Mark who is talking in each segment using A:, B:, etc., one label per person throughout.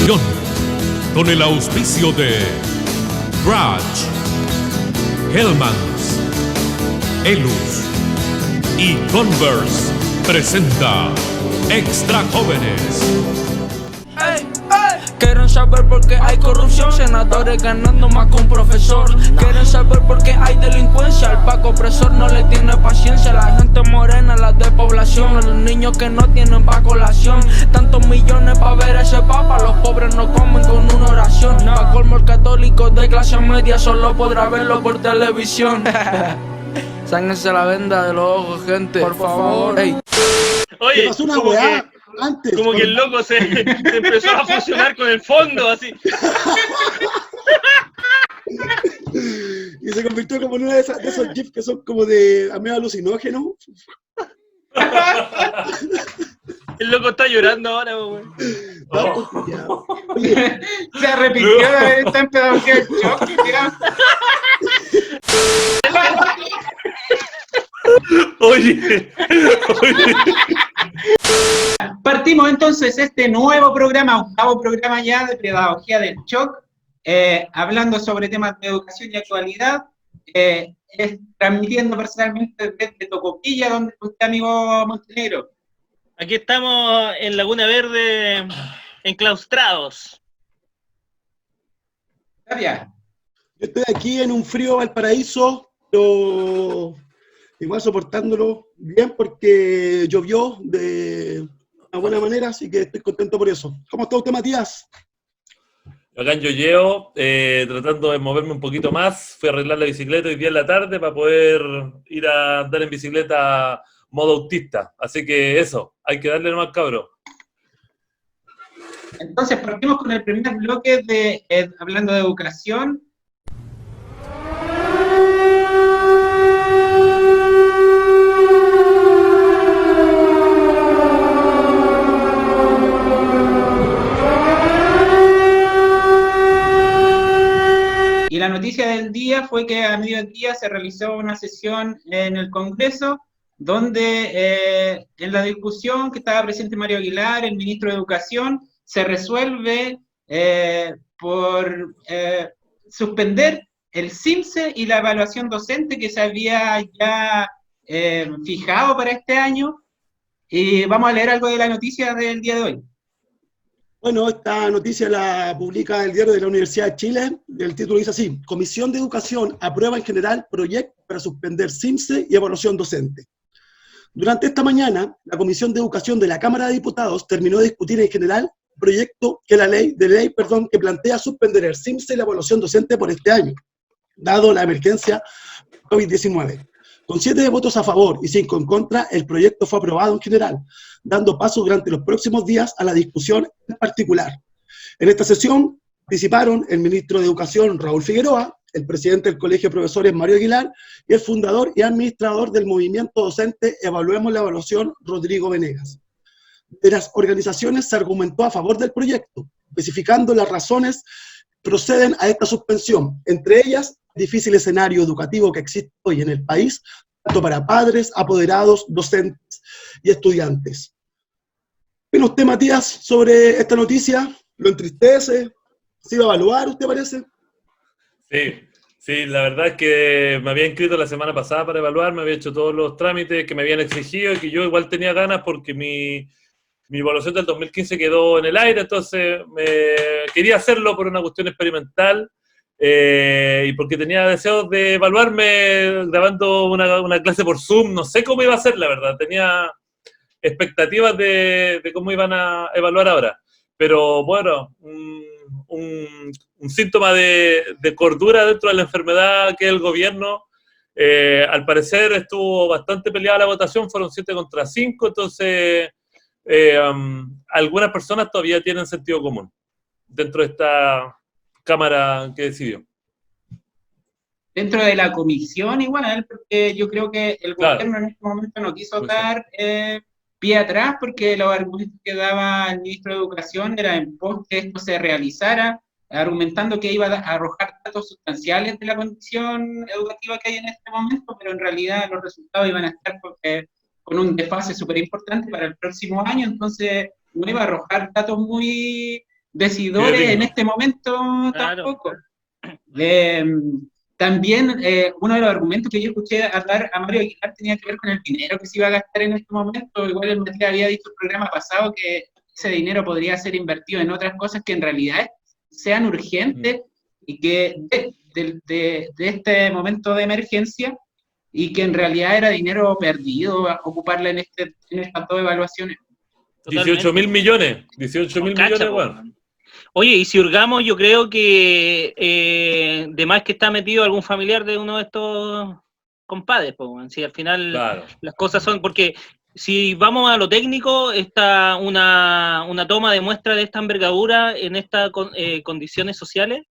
A: Educación, con el auspicio de Grudge, Hellmans, Elus y Converse, presenta Extra Jóvenes.
B: Quieren saber por qué hay corrupción, senadores ganando más que un profesor. Quieren saber por qué hay delincuencia, el Paco opresor no le tiene paciencia. La gente morena, la despoblación, los niños que no tienen pa' colación. Tantos millones pa' ver ese papa, los pobres no comen con una oración. Pa' colmo el católico de clase media solo podrá verlo por televisión. Sáquense la venda de los ojos, gente, por favor. Ey.
C: Oye,
D: pasó una weá antes.
C: Como que el loco se empezó a fusionar con el fondo, así.
D: Y se convirtió como en una de esos GIFs que son como de medio alucinógeno.
C: El loco está llorando ahora, güey.
D: Oye,
E: Se arrepintió de haber estado en pedagogía del shock,
C: Oye.
E: Partimos entonces este nuevo programa, octavo programa ya de pedagogía del shock, hablando sobre temas de educación y actualidad, transmitiendo personalmente desde Tocopilla, donde está usted, amigo Montenegro.
C: Aquí estamos en Laguna Verde, enclaustrados.
E: Gracias.
D: yo estoy aquí en un frío Valparaíso, pero igual soportándolo bien porque llovió de una buena manera, así que estoy contento por eso. ¿Cómo está usted, Matías?
F: Acá en Yoyeo, tratando de moverme un poquito más, fui a arreglar la bicicleta hoy día en la tarde para poder ir a andar en bicicleta modo autista. Así que eso, hay que darle nomás, cabro.
E: Entonces partimos con el primer bloque de hablando de educación. Y la noticia del día fue que a mediodía se realizó una sesión en el Congreso, donde en la discusión que estaba presente Mario Aguilar, el ministro de Educación, se resuelve por suspender el CIMSE y la evaluación docente que se había ya fijado para este año. Y vamos a leer algo de la noticia del día de hoy.
D: Bueno, esta noticia la publica el diario de la Universidad de Chile. El título dice así: Comisión de Educación aprueba en general proyecto para suspender CIMSE y evaluación docente. Durante esta mañana, la Comisión de Educación de la Cámara de Diputados terminó de discutir en general proyecto que que plantea suspender el CIMSE y la evaluación docente por este año, dado la emergencia COVID-19. Con 7 votos a favor y 5 en contra, el proyecto fue aprobado en general, dando paso durante los próximos días a la discusión en particular. En esta sesión participaron el ministro de Educación, Raúl Figueroa, el presidente del Colegio de Profesores, Mario Aguilar, y el fundador y administrador del movimiento docente Evaluemos la Evaluación, Rodrigo Venegas. De las organizaciones se argumentó a favor del proyecto, especificando las razones que proceden a esta suspensión, entre ellas el difícil escenario educativo que existe hoy en el país, tanto para padres, apoderados, docentes y estudiantes. ¿Qué opina usted, Matías, sobre esta noticia? ¿Lo entristece? ¿Se iba a evaluar, usted parece?
F: Sí, la verdad es que me había inscrito la semana pasada para evaluar, me había hecho todos los trámites que me habían exigido y que yo igual tenía ganas porque mi evaluación del 2015 quedó en el aire, entonces quería hacerlo por una cuestión experimental y porque tenía deseos de evaluarme grabando una clase por Zoom. No sé cómo iba a ser, la verdad, tenía expectativas de cómo iban a evaluar ahora, pero bueno, un síntoma de cordura dentro de la enfermedad que es el gobierno. Al parecer estuvo bastante peleada la votación, fueron 7 contra 5, entonces algunas personas todavía tienen sentido común dentro de esta Cámara que decidió.
E: Dentro de la comisión igual, porque yo creo que el gobierno
F: Claro.
E: en este momento no quiso dar pie atrás, porque los argumentos que daba el ministro de Educación era en pos que esto se realizara, argumentando que iba a arrojar datos sustanciales de la condición educativa que hay en este momento, pero en realidad los resultados iban a estar con un desfase súper importante para el próximo año, entonces no iba a arrojar datos muy decidores
F: Qué
E: en
F: digno.
E: este momento
G: Claro.
E: tampoco. También uno de los argumentos que yo escuché hablar a Mario Aguilar tenía que ver con el dinero que se iba a gastar en este momento. Igual el Matías había dicho el programa pasado que ese dinero podría ser invertido en otras cosas que en realidad sean urgentes y que de este momento de emergencia, y que en realidad era dinero perdido ocuparla en estas dos evaluaciones.
F: 18.000 millones. 18.000
G: Cacha,
F: millones,
G: po,
F: weón.
G: weón. Oye, y si hurgamos, yo creo que de más que está metido algún familiar de uno de estos compadres, pues, weón. Si al final
F: Claro.
G: las cosas son, porque si vamos a lo técnico, una toma de muestra de esta envergadura en estas condiciones sociales,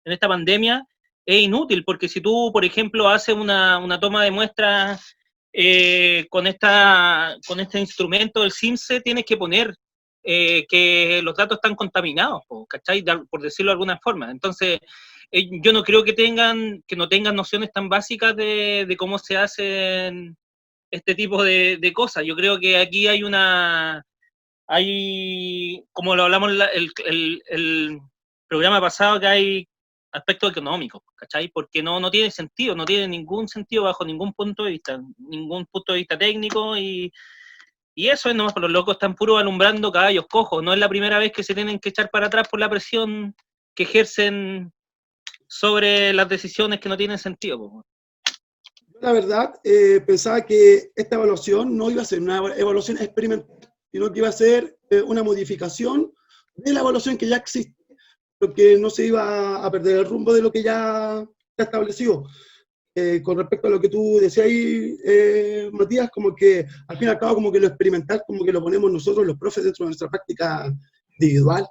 G: en esta pandemia, es inútil, porque si tú, por ejemplo, haces una toma de muestra con este instrumento del CIMSE, tienes que poner que los datos están contaminados, ¿cachai? Por decirlo de alguna forma. Entonces, yo no creo que no tengan nociones tan básicas de cómo se hacen este tipo de cosas. Yo creo que aquí como lo hablamos el programa pasado, que hay aspectos económicos, ¿cachai? Porque no tiene sentido, no tiene ningún sentido bajo ningún punto de vista técnico, y eso es nomás, los locos están puro alumbrando caballos cojos. No es la primera vez que se tienen que echar para atrás por la presión que ejercen sobre las decisiones que no tienen sentido, po.
D: La verdad, pensaba que esta evaluación no iba a ser una evaluación experimental, sino que iba a ser una modificación de la evaluación que ya existe, porque no se iba a perder el rumbo de lo que ya está establecido. Con respecto a lo que tú decías ahí, Matías, como que al fin y al cabo como que lo experimental, como que lo ponemos nosotros los profes dentro de nuestra práctica individual.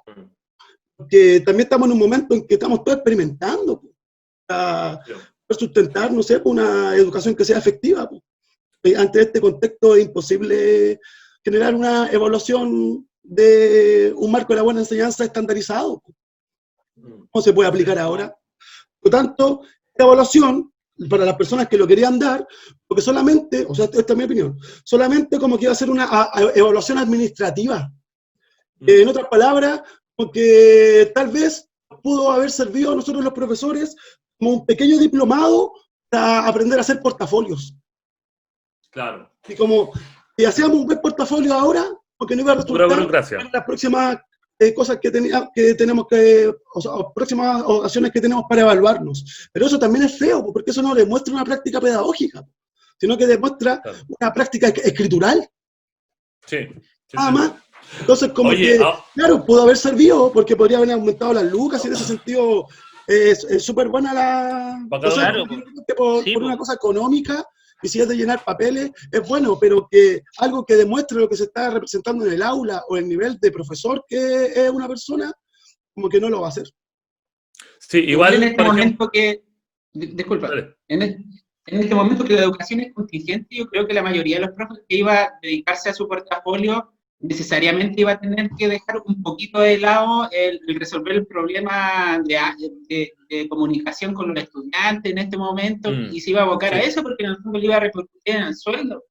D: Porque también estamos en un momento en que estamos todos experimentando para sustentar, no sé, una educación que sea efectiva. Ante este contexto es imposible generar una evaluación de un marco de la buena enseñanza estandarizado. ¿Cómo se puede aplicar ahora? Por lo tanto, esta evaluación, para las personas que lo querían dar, porque solamente, o sea, esta es mi opinión, solamente como que iba a ser una evaluación administrativa. En otras palabras, porque tal vez pudo haber servido a nosotros los profesores como un pequeño diplomado para aprender a hacer portafolios.
F: Claro.
D: Y como si hacíamos un buen portafolio ahora, porque no iba a
F: Pura
D: resultar
F: burocracia.
D: en las próximas cosas que tenemos que, o sea, próximas acciones que tenemos para evaluarnos. Pero eso también es feo, porque eso no demuestra una práctica pedagógica, sino que demuestra una práctica escritural.
F: Sí.
D: Nada más. Entonces, como
F: Oye,
D: que, claro, pudo haber servido, porque podría haber aumentado las lucas, y en ese sentido es súper buena la...
G: Claro,
D: por una cosa económica, y si es de llenar papeles, es bueno, pero que algo que demuestre lo que se está representando en el aula o el nivel de profesor que es una persona, como que no lo va a hacer.
F: Sí, igual...
E: En este momento que... Disculpa. En este momento que la educación es contingente, yo creo que la mayoría de los profesores que iba a dedicarse a su portafolio necesariamente iba a tener que dejar un poquito de lado el resolver el problema de comunicación con los estudiantes en este momento, y se iba a abocar a eso, porque en el fondo le iba a repercutir en el sueldo.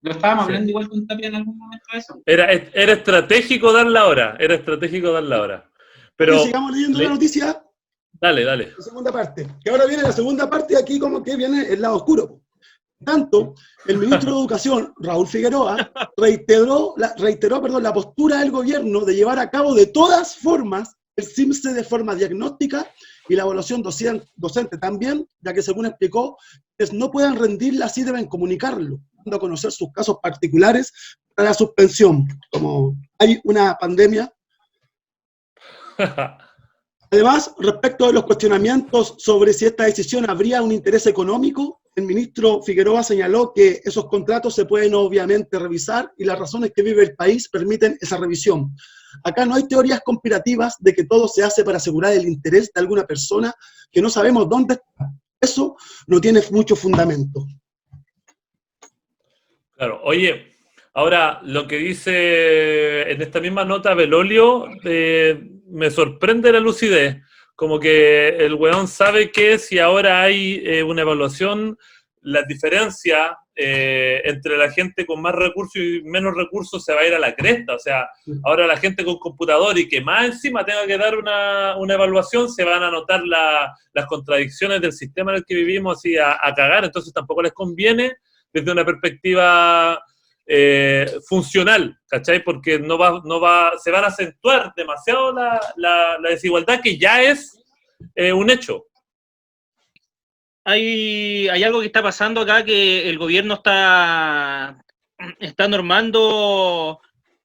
E: Lo estábamos hablando igual con Tapia en algún momento de eso.
F: Era estratégico dar la hora, Pero
D: y sigamos leyendo la noticia.
F: Dale.
D: La segunda parte. Que ahora viene la segunda parte, aquí como que viene el lado oscuro. Tanto, el ministro de Educación, Raúl Figueroa, reiteró la postura del gobierno de llevar a cabo de todas formas el CIMSE de forma diagnóstica y la evaluación docente también, ya que según explicó, quienes no puedan rendirla así deben comunicarlo, dando a conocer sus casos particulares para la suspensión. Como hay una pandemia. Además, respecto de los cuestionamientos sobre si esta decisión habría un interés económico, el ministro Figueroa señaló que esos contratos se pueden obviamente revisar y las razones que vive el país permiten esa revisión. Acá no hay teorías conspirativas de que todo se hace para asegurar el interés de alguna persona que no sabemos dónde está. Eso no tiene mucho fundamento.
F: Claro, oye, ahora lo que dice en esta misma nota Belolio, me sorprende la lucidez, como que el weón sabe que si ahora hay una evaluación, las diferencias entre la gente con más recursos y menos recursos se va a ir a la cresta. O sea, ahora la gente con computador y que más encima tenga que dar una evaluación, se van a notar las contradicciones del sistema en el que vivimos así a cagar. Entonces tampoco les conviene desde una perspectiva funcional, ¿cachai? Porque se van a acentuar demasiado la desigualdad, que ya es un hecho.
G: Hay algo que está pasando acá, que el gobierno está normando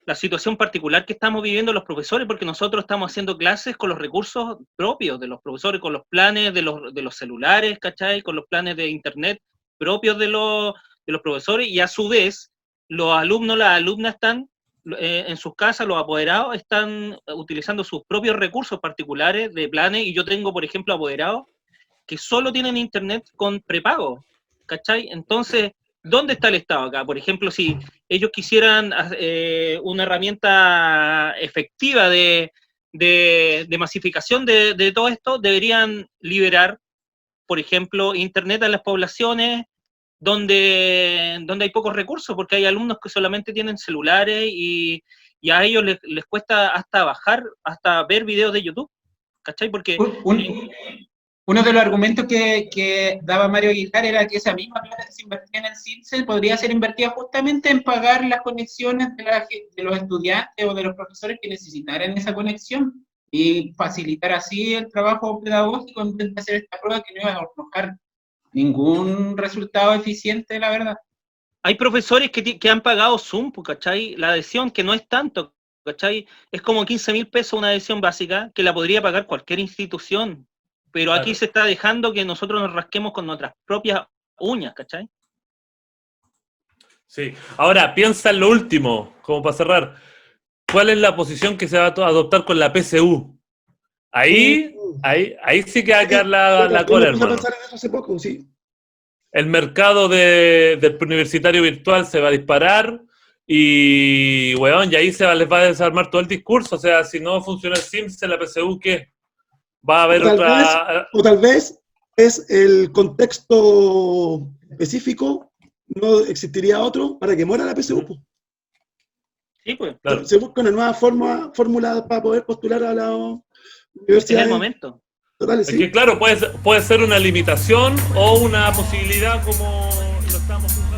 G: la situación particular que estamos viviendo los profesores, porque nosotros estamos haciendo clases con los recursos propios de los profesores, con los planes de los celulares, ¿cachai? Con los planes de internet propios de los profesores, y a su vez los alumnos, las alumnas están en sus casas, los apoderados están utilizando sus propios recursos particulares de planes, y yo tengo, por ejemplo, apoderados que solo tienen internet con prepago, ¿cachai? Entonces, ¿dónde está el Estado acá? Por ejemplo, si ellos quisieran una herramienta efectiva de masificación de todo esto, deberían liberar, por ejemplo, internet a las poblaciones donde hay pocos recursos, porque hay alumnos que solamente tienen celulares y a ellos les cuesta hasta ver videos de YouTube, ¿cachai? Porque
E: uno de los argumentos que daba Mario Aguilar era que esa misma plata que se invertía en el CINSE podría ser invertida justamente en pagar las conexiones de los estudiantes o de los profesores que necesitaran esa conexión, y facilitar así el trabajo pedagógico en vez de hacer esta prueba que no iba a arrojar ningún resultado eficiente, la verdad.
G: Hay profesores que han pagado Zoom, ¿cachai? La adhesión, que no es tanto, ¿cachai? Es como 15.000 pesos una adhesión básica, que la podría pagar cualquier institución. Pero aquí claro, se está dejando que nosotros nos rasquemos con nuestras propias uñas, ¿cachai?
F: Sí. Ahora, piensa en lo último, como para cerrar. ¿Cuál es la posición que se va a adoptar con la PSU? Ahí sí que va a quedar la cola, hermano.
D: Hace poco, sí.
F: El mercado del universitario virtual se va a disparar y, weón, y ahí les va a desarmar todo el discurso. O sea, si no funciona el SIMS en la PSU, ¿qué? Va a haber
D: o tal vez es el contexto específico, no existiría otro para que muera la PSU.
G: Sí, pues.
F: Claro.
D: Se busca una nueva fórmula para poder postular a la universidad.
G: En el momento.
D: Total,
F: es
D: sí.
F: que claro, puede ser una limitación o una posibilidad, como lo estamos juzgando.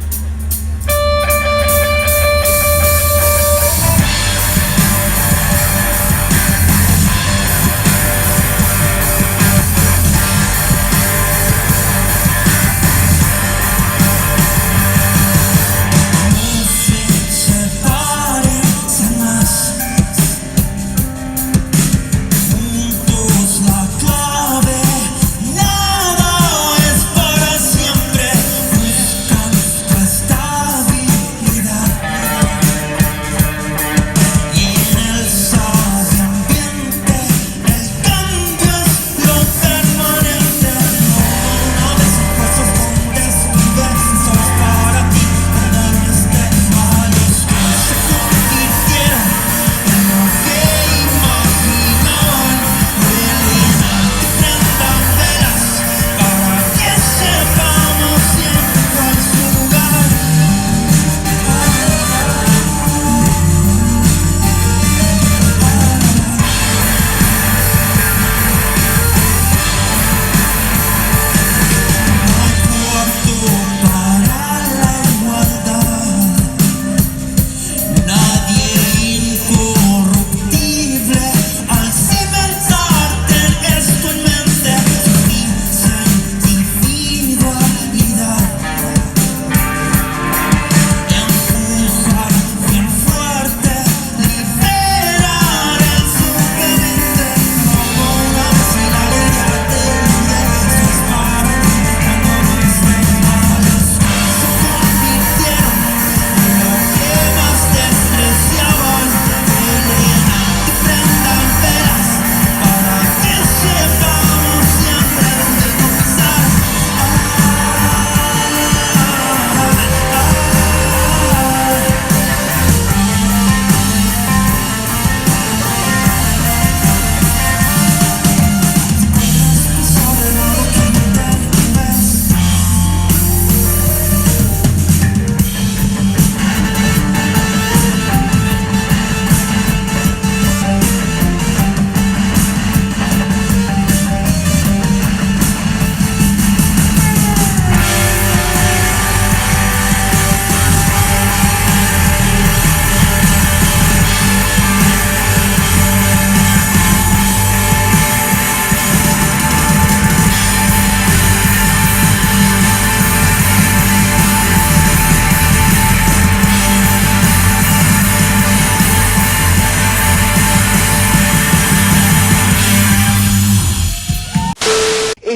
H: Nada es para siempre.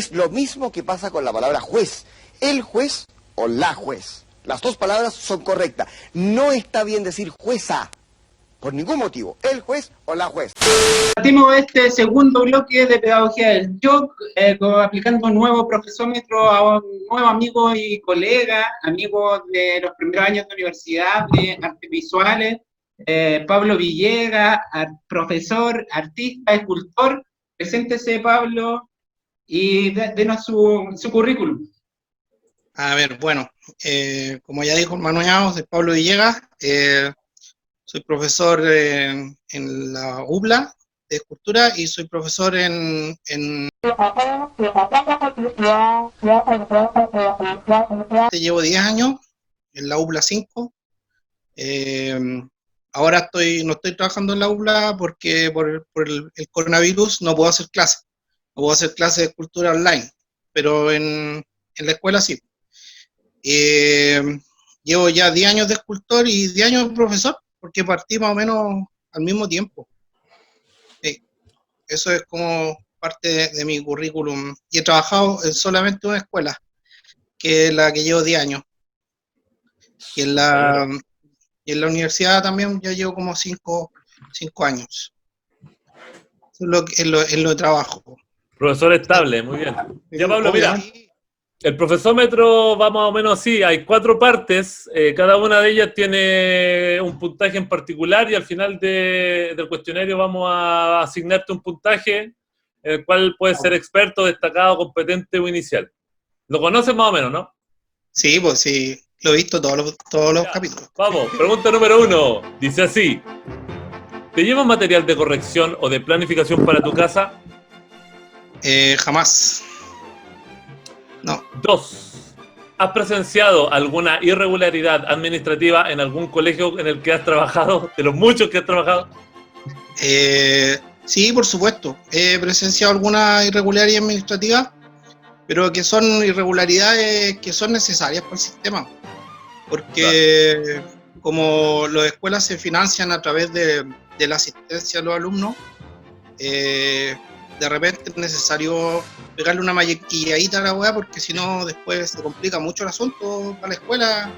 H: Es lo mismo que pasa con la palabra juez. El juez o la juez. Las dos palabras son correctas. No está bien decir jueza, por ningún motivo. El juez o la juez.
E: Partimos este segundo bloque de Pedagogía del Shock, aplicando un nuevo profesómetro a un nuevo amigo y colega, amigo de los primeros años de universidad de artes visuales, Pablo Villegas, profesor, artista, escultor. Preséntese, Pablo, y denos su currículum.
I: A ver, bueno, como ya dijo Manuel, soy Pablo Villegas, soy profesor en la UBLA de escultura y soy profesor llevo 10 años en la UBLA 5. Ahora no estoy trabajando en la UBLA porque por el coronavirus no puedo hacer clases. No puedo hacer clases de escultura online, pero en la escuela sí. Llevo ya 10 años de escultor y 10 años de profesor, porque partí más o menos al mismo tiempo. Eso es como parte de mi currículum. Y he trabajado en solamente una escuela, que es la que llevo 10 años. Y en la universidad también ya llevo como 5 años. Eso es en lo de trabajo.
F: Profesor estable, muy bien. Ya, Pablo, mira, el profesómetro va más o menos así, hay 4 partes, cada una de ellas tiene un puntaje en particular y al final del cuestionario vamos a asignarte un puntaje en el cual puedes ser experto, destacado, competente o inicial. ¿Lo conoces más o menos, no?
I: Sí, pues sí, lo he visto todos los capítulos.
F: Vamos, pregunta número 1, dice así: ¿te llevas material de corrección o de planificación para tu casa?
I: Jamás. No.
F: 2. ¿Has presenciado alguna irregularidad administrativa en algún colegio en el que has trabajado, de los muchos que has trabajado?
I: Sí, por supuesto. He presenciado alguna irregularidad administrativa, pero que son irregularidades que son necesarias para el sistema. Porque como las escuelas se financian a través de la asistencia a los alumnos, de repente es necesario pegarle una maquilladita a la weá, porque si no después se complica mucho el asunto para la escuela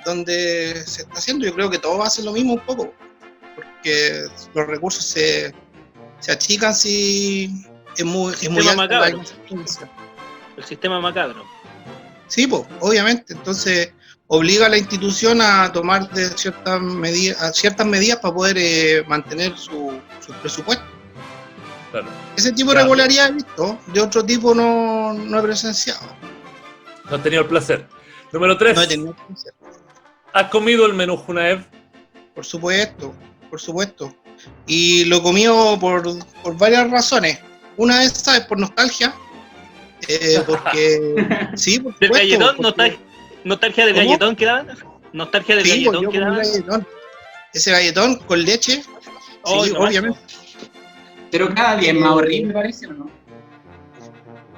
I: donde se está haciendo. Yo creo que todo va a ser lo mismo un poco, porque los recursos se achican si es muy alta la asistencia.
G: El sistema macabro.
I: Sí, pues, obviamente. Entonces obliga a la institución a tomar ciertas medidas para poder mantener su presupuesto.
F: Claro.
I: Ese tipo de regularidad he visto, de otro tipo no he presenciado.
F: No has tenido el placer. Número 3.
I: No he tenido el placer.
F: ¿Has comido el menú Junaev?
I: Por supuesto. Y lo he comido por varias razones. Una de esas es por nostalgia, porque... sí, por
G: ¿Del
I: supuesto,
G: galletón? ¿Nostalgia del galletón que daban? ¿Nostalgia del galletón que daban?
I: Ese galletón con leche, sí,
G: no,
I: obviamente.
E: Pero cada día es más horrible, parece, ¿o no?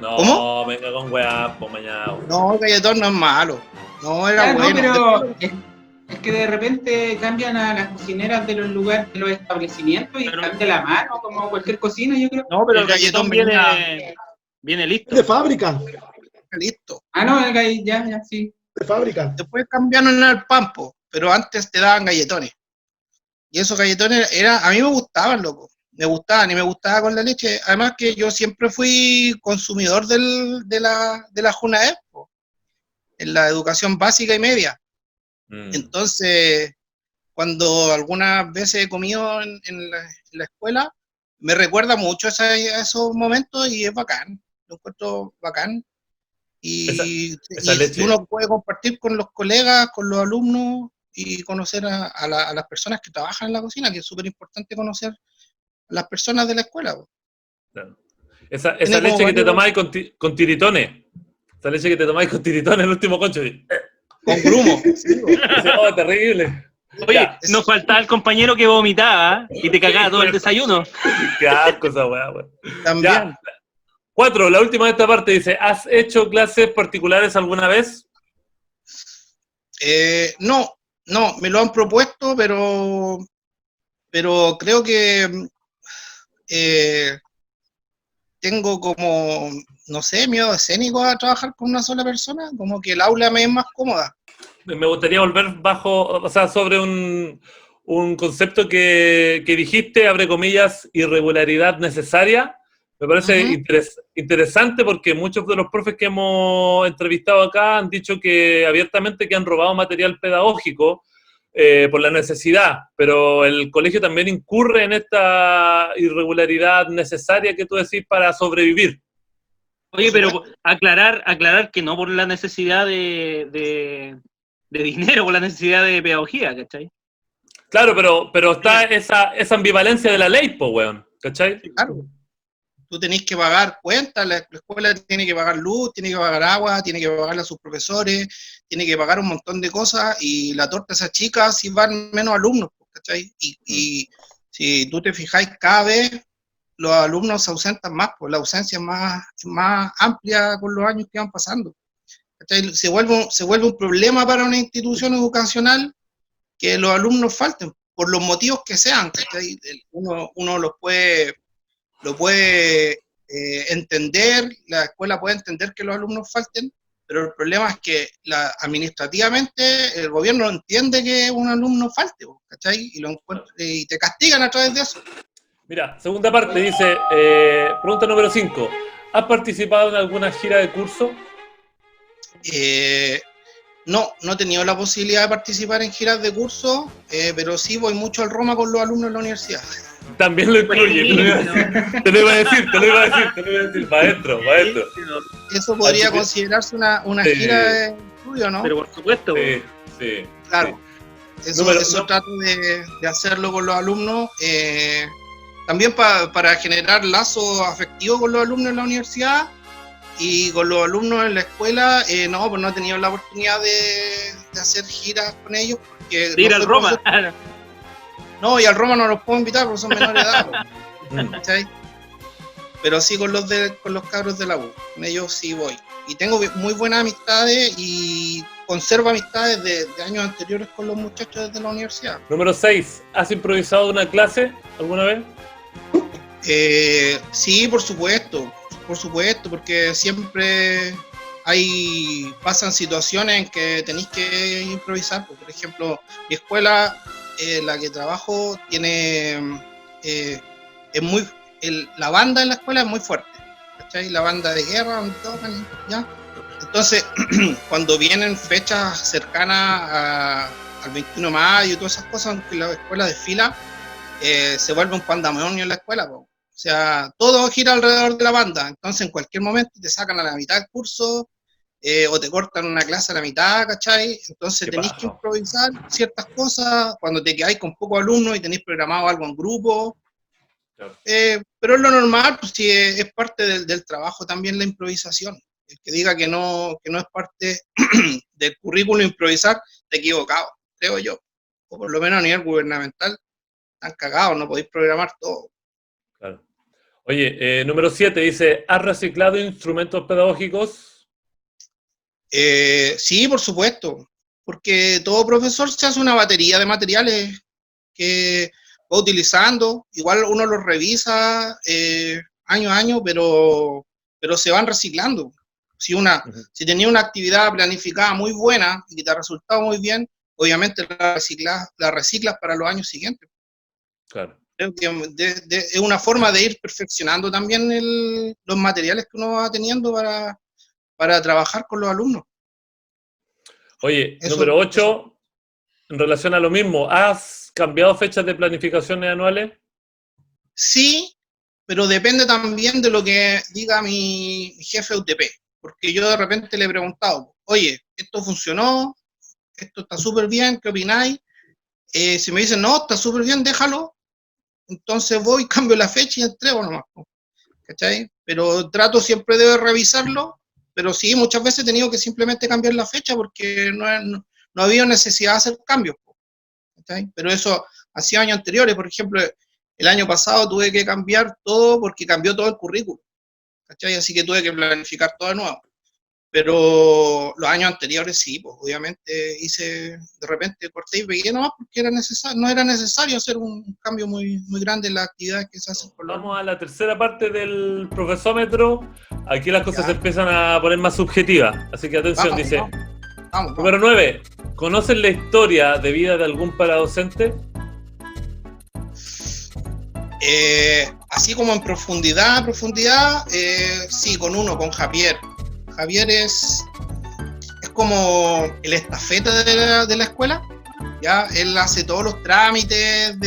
F: No,
I: ¿Cómo?
F: venga con weá, po mañana.
I: No, el galletón no es malo. No, era
E: No,
I: bueno.
E: pero es que de repente cambian a las cocineras de los lugares, de los establecimientos, y cambia la mano, como cualquier cocina, yo creo.
I: No, pero el galletón
G: viene listo.
D: De fábrica.
I: Listo.
E: No, el galletón, ya, sí.
D: De fábrica.
I: Después cambiaron al pampo, pero antes te daban galletones. Y esos galletones a mí me gustaban, loco. Me gustaban y me gustaba con la leche. Además que yo siempre fui consumidor de la Junaev, en la educación básica y media. Entonces, cuando algunas veces he comido en la escuela, me recuerda mucho a esos momentos y es bacán. Lo encuentro bacán. Y uno puede compartir con los colegas, con los alumnos y conocer a las personas que trabajan en la cocina, que es súper importante conocer a las personas de la escuela.
F: Claro. Esa leche que te tomáis con tiritones. Esa leche que te tomáis con tiritones en el último concho.
I: Con grumo.
F: Oh, terrible.
G: Oye, nos faltaba el compañero que vomitaba y te cagaba todo el desayuno.
F: Qué asco esa weá, weón.
I: También.
F: Ya. 4, la última de esta parte dice: ¿has hecho clases particulares alguna vez?
I: No, me lo han propuesto, pero creo que tengo como, no sé, miedo escénico a trabajar con una sola persona, como que el aula me es más cómoda.
F: Me gustaría volver sobre un concepto que dijiste, abre comillas, irregularidad necesaria. Me parece interesante porque muchos de los profes que hemos entrevistado acá han dicho que abiertamente que han robado material pedagógico por la necesidad, pero el colegio también incurre en esta irregularidad necesaria que tú decís para sobrevivir.
G: Oye, pero aclarar que no por la necesidad de dinero, por la necesidad de pedagogía, ¿cachai?
F: Claro, pero está esa ambivalencia de la ley, po, weón, ¿cachai?
I: Claro. Tú tenés que pagar cuentas, la escuela tiene que pagar luz, tiene que pagar agua, tiene que pagarle a sus profesores, tiene que pagar un montón de cosas, y la torta esa chica si van menos alumnos, ¿cachai? Y si tú te fijáis, cada vez los alumnos se ausentan más, pues la ausencia es más amplia con los años que van pasando. ¿Cachai? Se vuelve un problema para una institución educacional que los alumnos falten, por los motivos que sean, ¿cachai? Uno lo puede entender, la escuela puede entender que los alumnos falten, pero el problema es que administrativamente el gobierno entiende que un alumno falte, ¿cachai? Y te castigan a través de eso.
F: Mira, segunda parte dice, pregunta número 5, ¿has participado en alguna gira de curso?
I: No he tenido la posibilidad de participar en giras de curso, pero sí voy mucho al Roma con los alumnos en la universidad.
F: También lo incluye, te lo iba a decir, maestro.
I: Eso podría considerarse una gira de estudio, ¿no?
G: Pero por supuesto.
F: Sí.
I: Claro. Eso trato de hacerlo con los alumnos. También para generar lazos afectivos con los alumnos en la universidad y con los alumnos en la escuela. Pues no he tenido la oportunidad de hacer giras con ellos.
G: De ir al Roma.
I: No, y al Roma no los puedo invitar porque son menores de edad. ¿Cachai? Pero sí con los cabros de la U. Con ellos sí voy. Y tengo muy buenas amistades y conservo amistades de años anteriores con los muchachos desde la universidad.
F: Número 6. ¿Has improvisado una clase alguna vez?
I: Sí, por supuesto, porque siempre pasan situaciones en que tenéis que improvisar. Por ejemplo, mi escuela, la que trabajo, tiene la banda en la escuela es muy fuerte, ¿cachai? La banda de guerra donde tocan, ¿ya? Entonces, cuando vienen fechas cercanas al 21 de mayo y todas esas cosas, aunque la escuela desfila, se vuelve un pandemonio en la escuela, po. O sea, todo gira alrededor de la banda. Entonces, en cualquier momento te sacan a la mitad del curso, o te cortan una clase a la mitad, ¿cachai? Entonces tenés que improvisar ciertas cosas cuando te quedáis con pocos alumnos y tenéis programado algo en grupo. Claro. Pero es lo normal, pues si es parte del trabajo también la improvisación. El que diga que no es parte del currículo improvisar, te equivocado, creo yo. O por lo menos a nivel gubernamental, están cagados, no podéis programar todo.
F: Claro. Oye, número 7 dice, ¿has reciclado instrumentos pedagógicos?
I: Sí, por supuesto, porque todo profesor se hace una batería de materiales que va utilizando, igual uno los revisa año a año, pero se van reciclando. Si tenía una actividad planificada muy buena y que te ha resultado muy bien, obviamente la reciclas para los años siguientes.
F: Claro.
I: Creo que es una forma de ir perfeccionando también los materiales que uno va teniendo para trabajar con los alumnos.
F: Oye, número 8, en relación a lo mismo, ¿has cambiado fechas de planificaciones anuales?
I: Sí, pero depende también de lo que diga mi jefe UTP, porque yo de repente le he preguntado, oye, esto funcionó, esto está súper bien, ¿qué opináis? Si me dicen, no, está súper bien, déjalo, entonces voy, cambio la fecha y entrego nomás, ¿cachai? Pero trato siempre de revisarlo, pero sí, muchas veces he tenido que simplemente cambiar la fecha porque no había necesidad de hacer cambios, ¿cachai? Pero eso hacía años anteriores, por ejemplo, el año pasado tuve que cambiar todo porque cambió todo el currículo, ¿cachai? Así que tuve que planificar todo de nuevo. Pero los años anteriores sí, pues obviamente de repente corté y pegué nomás porque no era necesario hacer un cambio muy grande en las actividades que se hacen por los...
F: Vamos a la tercera parte del profesómetro. Aquí las cosas
I: Ya.
F: se empiezan a poner más subjetivas. Así que atención,
I: Vamos,
F: dice.
I: Vamos.
F: Número 9. ¿Conocen la historia de vida de algún paradocente?
I: Así como en profundidad, sí, con Javier. Javier es como el estafeta de la escuela, ¿ya? Él hace todos los trámites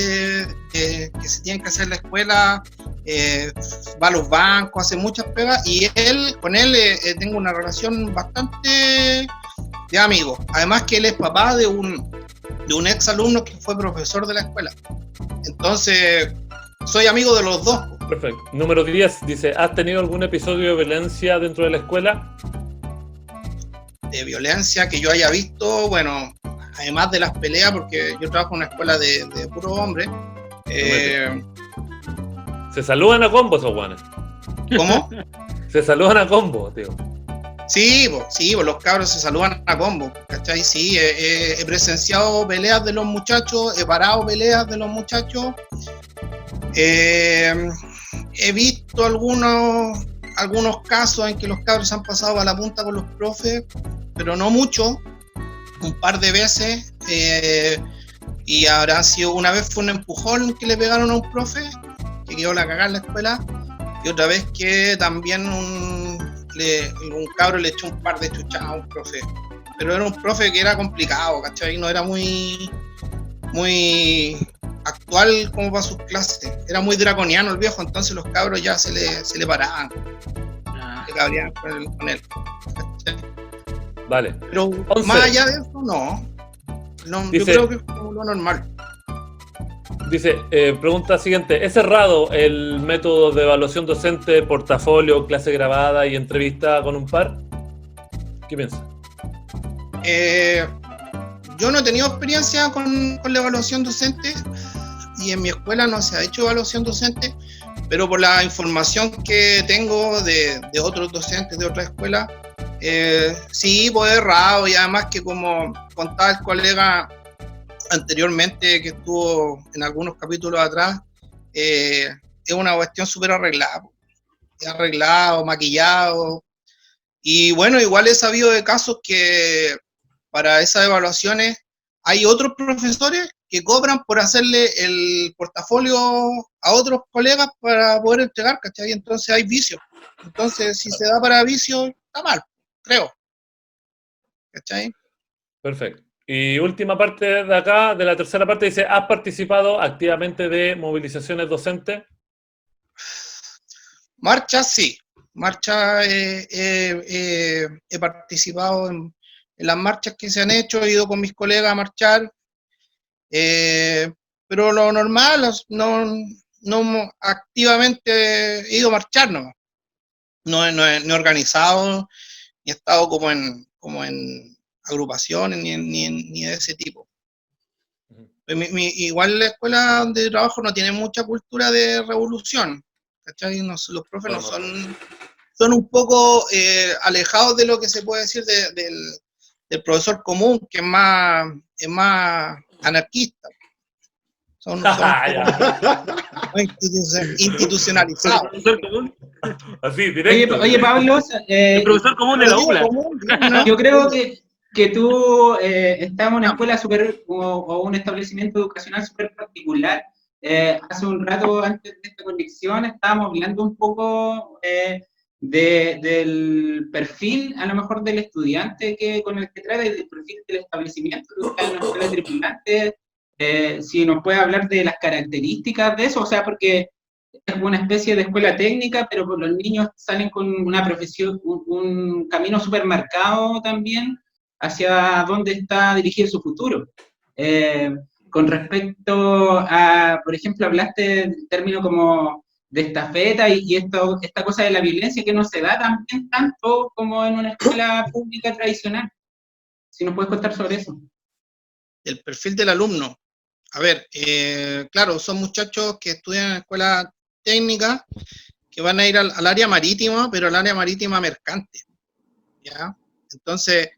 I: que se tienen que hacer en la escuela, va a los bancos, hace muchas pegas, y con él tengo una relación bastante de amigo. Además que él es papá de un ex alumno que fue profesor de la escuela. Entonces, soy amigo de los dos.
F: Perfecto. Número 10 dice, ¿has tenido algún episodio de violencia dentro de la escuela?
I: De violencia que yo haya visto, bueno, además de las peleas, porque yo trabajo en una escuela de puros hombres.
F: ¿Se saludan a combo esos guanes?
I: ¿Cómo?
F: Se saludan a combo, tío.
I: Sí, pues los cabros se saludan a combo, ¿cachai? Sí, he presenciado peleas de los muchachos, he parado peleas de los muchachos. He visto algunos casos en que los cabros han pasado a la punta con los profes, pero no mucho, un par de veces, y habrán sido, una vez fue un empujón que le pegaron a un profe, que quedó la cagada en la escuela, y otra vez que también un cabro le echó un par de chuchadas a un profe, pero era un profe que era complicado, ¿cachai? No era muy actual como para sus clases, era muy draconiano el viejo, entonces los cabros ya se le paraban, se cabrían con él.
F: Vale.
I: Pero
F: 11.
I: más allá de eso, no,
F: Dice,
I: yo creo que es como lo normal.
F: Dice, pregunta siguiente, ¿es cerrado el método de evaluación docente, portafolio, clase grabada y entrevista con un par? ¿Qué piensas?
I: Yo no he tenido experiencia con la evaluación docente y en mi escuela no se ha hecho evaluación docente, pero por la información que tengo de otros docentes de otras escuelas, sí, pues es errado, y además que como contaba el colega anteriormente que estuvo en algunos capítulos atrás, es una cuestión súper arreglado, maquillado, y bueno, igual he sabido de casos que para esas evaluaciones hay otros profesores que cobran por hacerle el portafolio a otros colegas para poder entregar, ¿cachai? Entonces hay vicio. Entonces, si se da para vicio, está mal, creo. ¿Cachai?
F: Perfecto. Y última parte de acá, de la tercera parte, dice, ¿has participado activamente de movilizaciones docentes?
I: Marchas, sí. Marchas, he participado en las marchas que se han hecho, he ido con mis colegas a marchar, pero lo normal, no activamente he ido a marchar nomás. No he organizado, ni he estado como en agrupaciones, ni de ese tipo. Igual la escuela donde trabajo no tiene mucha cultura de revolución, ¿cachai? Los profes no son un poco alejados de lo que se puede decir del profesor común, que es más anarquista. Son institucionalizados.
F: Así, directo.
E: Oye, Pablo,
G: El profesor común de la ULA.
E: yo creo que tú estás en una escuela o un establecimiento educacional súper particular. Hace un rato, antes de esta conexión, estábamos hablando un poco del perfil, a lo mejor, del estudiante con el que trata y del perfil del establecimiento. Tú estás en una escuela tripulante. Si nos puede hablar de las características de eso, o sea, porque es una especie de escuela técnica, pero los niños salen con una profesión, un camino súper marcado también hacia dónde está dirigido su futuro. Con respecto a, por ejemplo, hablaste del término como de estafeta y esta cosa de la violencia que no se da también tanto como en una escuela pública tradicional. Si nos puedes contar sobre eso.
I: El perfil del alumno. A ver, claro, son muchachos que estudian en la escuela técnica, que van a ir al área marítima, pero al área marítima mercante. ¿ya? Entonces,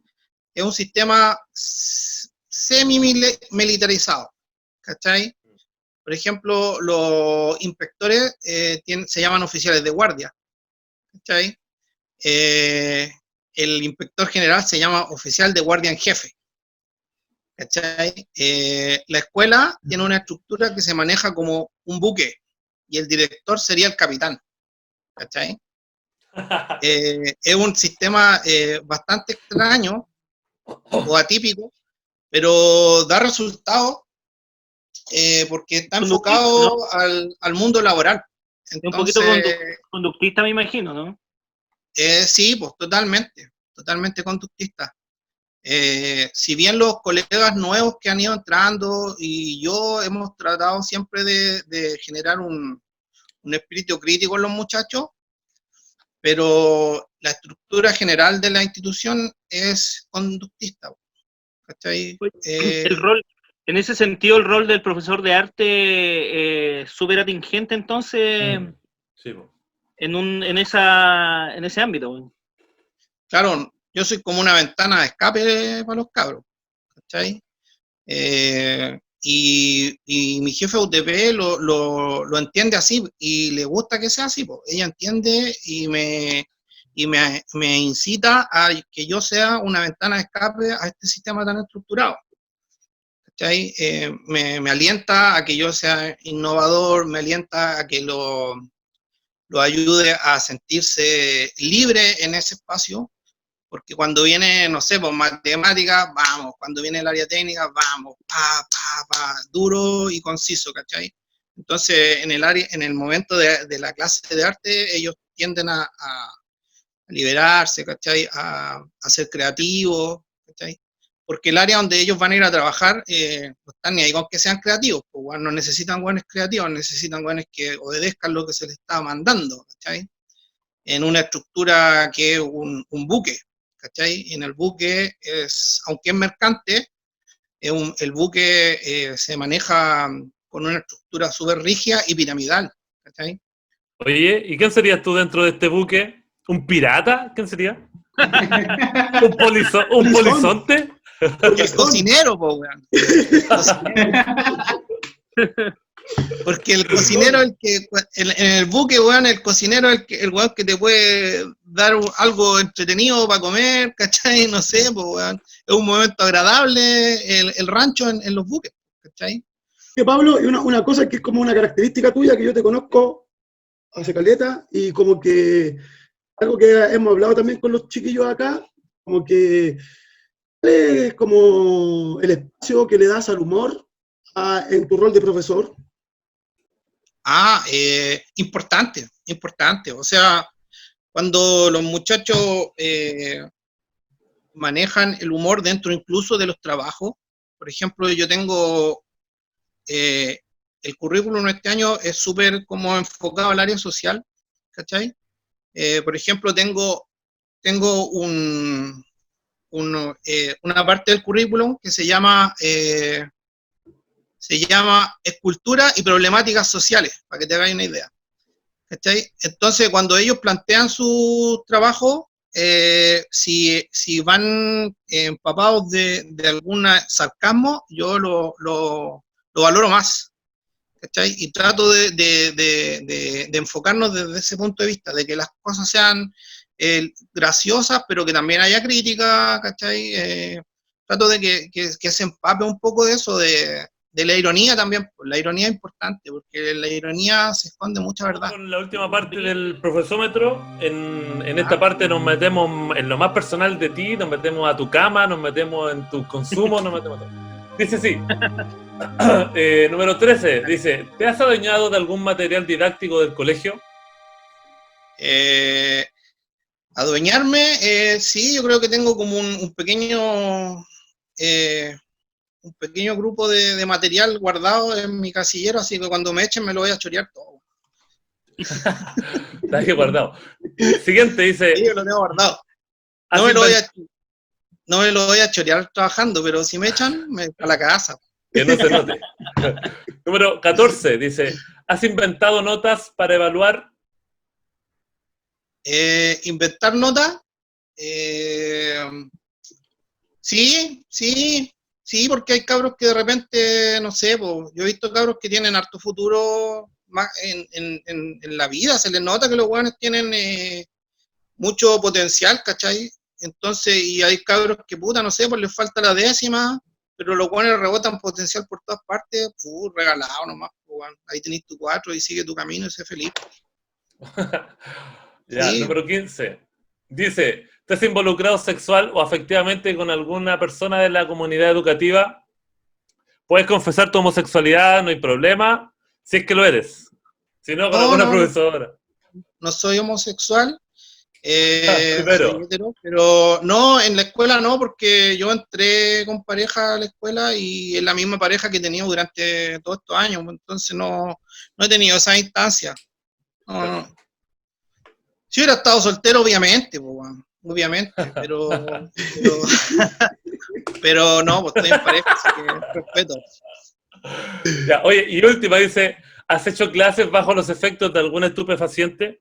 I: es un sistema semi-militarizado, ¿cachai? Por ejemplo, los inspectores se llaman oficiales de guardia, ¿cachai? El inspector general se llama oficial de guardia en jefe, ¿cachai? La escuela tiene una estructura que se maneja como un buque, y el director sería el capitán, ¿cachai? Es un sistema bastante extraño o atípico, pero da resultados porque está enfocado al mundo laboral. Entonces,
G: un poquito conductista, me imagino, ¿no?
I: Sí, pues totalmente conductista. Si bien los colegas nuevos que han ido entrando y yo hemos tratado siempre de generar un espíritu crítico en los muchachos, pero la estructura general de la institución es conductista, ¿cachai?
G: El rol, en ese sentido, el rol del profesor de arte súper atingente, entonces,
F: Sí,
G: en ese ámbito.
I: Claro, yo soy como una ventana de escape para los cabros, ¿cachai? Y mi jefe UTP lo entiende así y le gusta que sea así, pues. Ella entiende y me incita a que yo sea una ventana de escape a este sistema tan estructurado, ¿cachai? Me alienta a que yo sea innovador, me alienta a que lo ayude a sentirse libre en ese espacio, porque cuando viene, no sé, pues matemática, vamos, cuando viene el área técnica, vamos, duro y conciso, ¿cachai? Entonces, en el momento de la clase de arte, ellos tienden a liberarse, ¿cachai? A ser creativos, ¿cachai? Porque el área donde ellos van a ir a trabajar, no están ni ahí con que sean creativos, pues, bueno, no necesitan buenos creativos, necesitan buenos que obedezcan lo que se les está mandando, ¿cachai? En una estructura que es un buque, ¿cachai? Y en el buque, aunque es mercante, el buque se maneja con una estructura súper rígida y piramidal, ¿cachai?
F: Oye, ¿y quién serías tú dentro de este buque? ¿Un pirata? ¿Quién sería? ¿Un polizonte?
I: El cocinero, po, weón. Porque el cocinero, en el buque, weón, el cocinero es el weón que te puede dar algo entretenido para comer, ¿cachai? No sé, pues, weón. Es un momento agradable el rancho en los buques, ¿cachai?
D: Que Pablo, y una cosa que es como una característica tuya, que yo te conozco hace caleta, y como que algo que hemos hablado también con los chiquillos acá, como que es como el espacio que le das al humor en tu rol de profesor.
I: Importante. O sea, cuando los muchachos manejan el humor dentro incluso de los trabajos, por ejemplo, yo tengo el currículum este año es súper como enfocado al área social, ¿cachai? Por ejemplo, tengo una parte del currículum que se llama escultura y problemáticas sociales, para que te hagáis una idea, ¿cachai? Entonces, cuando ellos plantean su trabajo, si van empapados de algún sarcasmo, yo lo valoro más, ¿cachai? Y trato de enfocarnos desde ese punto de vista, de que las cosas sean graciosas, pero que también haya crítica, ¿cachai? Trato de que se empape un poco de eso, de la ironía también. La ironía es importante, porque en la ironía se esconde mucha verdad.
F: Con la última parte del profesómetro, en esta parte nos metemos en lo más personal de ti, nos metemos a tu cama, nos metemos en tu consumo, nos metemos a todo. Dice sí. Número 13, dice, ¿te has adueñado de algún material didáctico del colegio?
I: Adueñarme, sí, yo creo que tengo como un pequeño grupo de material guardado en mi casillero, así que cuando me echen me lo voy a chorear todo.
F: Está ahí guardado. Siguiente dice...
I: Sí, yo lo tengo guardado. No me lo voy a chorear trabajando, pero si me echan, a la casa.
F: Que no se note. Número 14 dice, ¿has inventado notas para evaluar?
I: Inventar notas, Sí, porque hay cabros que de repente, no sé, po, yo he visto cabros que tienen harto futuro más en la vida, se les nota que los weones tienen mucho potencial, ¿cachai? Entonces, y hay cabros que, puta, no sé, pues les falta la décima, pero los weones rebotan potencial por todas partes, regalado nomás, pues, weón. Ahí tenés tu 4 y sigue tu camino y sé feliz.
F: Ya,
I: Sí.
F: número 15. Dice, ¿estás involucrado sexual o afectivamente con alguna persona de la comunidad educativa? Puedes confesar tu homosexualidad, no hay problema, si es que lo eres. Si no, con alguna profesora.
I: No soy homosexual,
F: Primero.
I: soy hetero, pero no, en la escuela no, porque yo entré con pareja a la escuela y es la misma pareja que he tenido durante todos estos años, entonces no he tenido esa instancia. No. Si hubiera estado soltero, obviamente, pues, bueno, obviamente, pero no, pues estoy en pareja, así que respeto.
F: Ya, oye, y última, dice, ¿has hecho clases bajo los efectos de algún estupefaciente?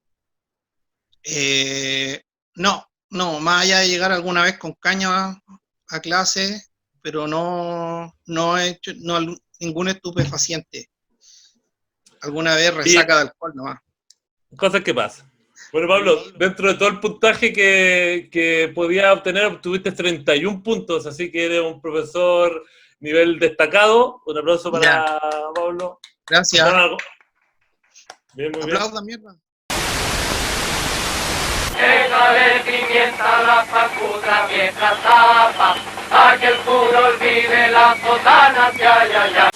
I: No, más allá de llegar alguna vez con caña a clase, pero no he hecho ningún estupefaciente. Alguna vez resaca de alcohol nomás.
F: Cosas que pasan. Bueno, Pablo, dentro de todo el puntaje que podías obtener, obtuviste 31 puntos, así que eres un profesor nivel destacado. Un aplauso para Pablo.
I: Gracias.
F: Bien, muy bien.
I: Aplausos, mierda.
B: Échale pimienta a la pacutra mientras tapa, a que el puro olvide las sotanas, ya.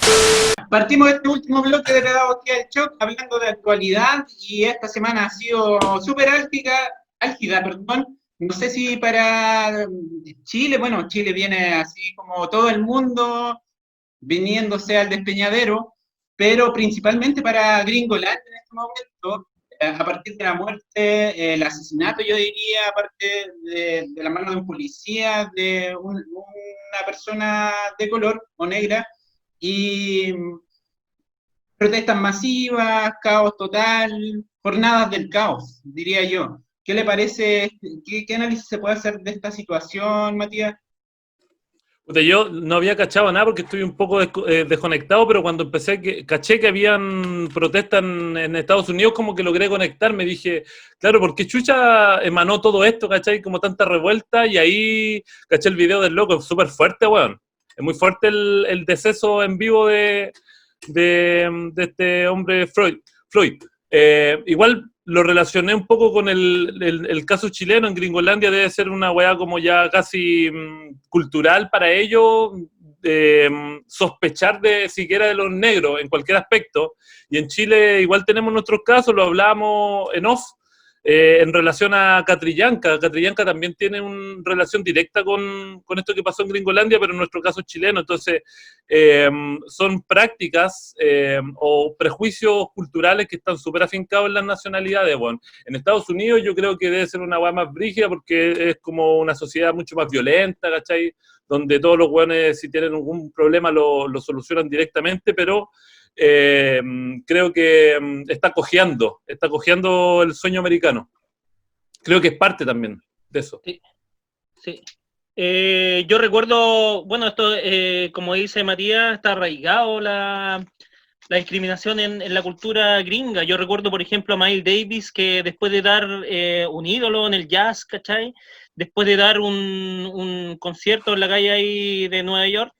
E: Partimos de este último bloque de Pedagogía del Shock hablando de actualidad y esta semana ha sido súper álgida. No sé si para Chile, bueno, Chile viene así como todo el mundo viniéndose al despeñadero, pero principalmente para Gringoland en este momento, a partir de la muerte, el asesinato, yo diría, aparte de la mano de un policía, de una persona de color o negra, y protestas masivas, caos total, jornadas del caos, diría yo. ¿Qué le parece? ¿Qué análisis se puede hacer de esta situación, Matías?
F: Yo no había cachado nada porque estoy un poco desconectado, pero cuando caché que habían protestas en Estados Unidos, como que logré conectarme. Dije, claro, ¿por qué chucha emanó todo esto, cachai? Como tanta revuelta, y ahí caché el video del loco, es súper fuerte, weón. Es muy fuerte el deceso en vivo de este hombre Floyd. Igual lo relacioné un poco con el caso chileno. En Gringolandia debe ser una weá como ya casi cultural para ellos, sospechar de siquiera de los negros en cualquier aspecto. Y en Chile igual tenemos nuestros casos, lo hablábamos en off, en relación a Catrillanca. Catrillanca también tiene una relación directa con esto que pasó en Gringolandia, pero en nuestro caso es chileno. Entonces, son prácticas o prejuicios culturales que están súper afincados en las nacionalidades. Bueno, en Estados Unidos yo creo que debe ser una hueá más brígida porque es como una sociedad mucho más violenta, ¿cachai? Donde todos los hueones, si tienen algún problema, lo solucionan directamente, pero creo que está cojeando el sueño americano. Creo que es parte también de eso.
G: Sí. Yo recuerdo, bueno, esto, como dice Matías, está arraigado la discriminación en la cultura gringa. Yo recuerdo, por ejemplo, a Miles Davis, que después de dar un ídolo en el jazz, ¿cachai? Después de dar un concierto en la calle ahí de Nueva York,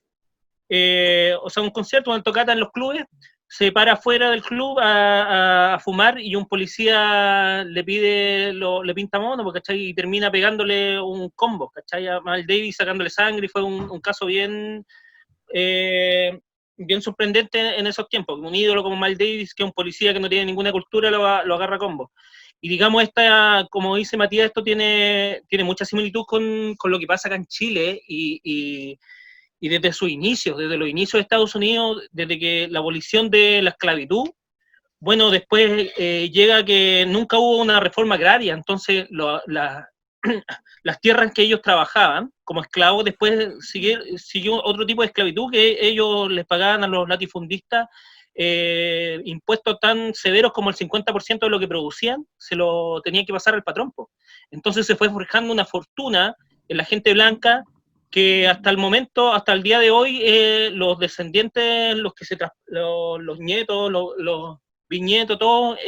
G: o sea, un concierto, una tocata en los clubes, se para fuera del club a fumar y un policía le pinta mono, ¿cachai? Y termina pegándole un combo, ¿cachai? A Miles Davis sacándole sangre, y fue un caso bien sorprendente en esos tiempos. Un ídolo como Miles Davis, que es un policía que no tiene ninguna cultura, lo agarra a combo. Y digamos, como dice Matías, esto tiene mucha similitud con lo que pasa acá en Chile y desde sus inicios, desde los inicios de Estados Unidos, desde que la abolición de la esclavitud, bueno, después llega que nunca hubo una reforma agraria, entonces las tierras que ellos trabajaban como esclavos, después siguió otro tipo de esclavitud que ellos les pagaban a los latifundistas impuestos tan severos como el 50% de lo que producían, se lo tenían que pasar al patrón, po. Entonces se fue forjando una fortuna en la gente blanca que hasta el momento, hasta el día de hoy, los descendientes, los nietos, los bisnietos, todos,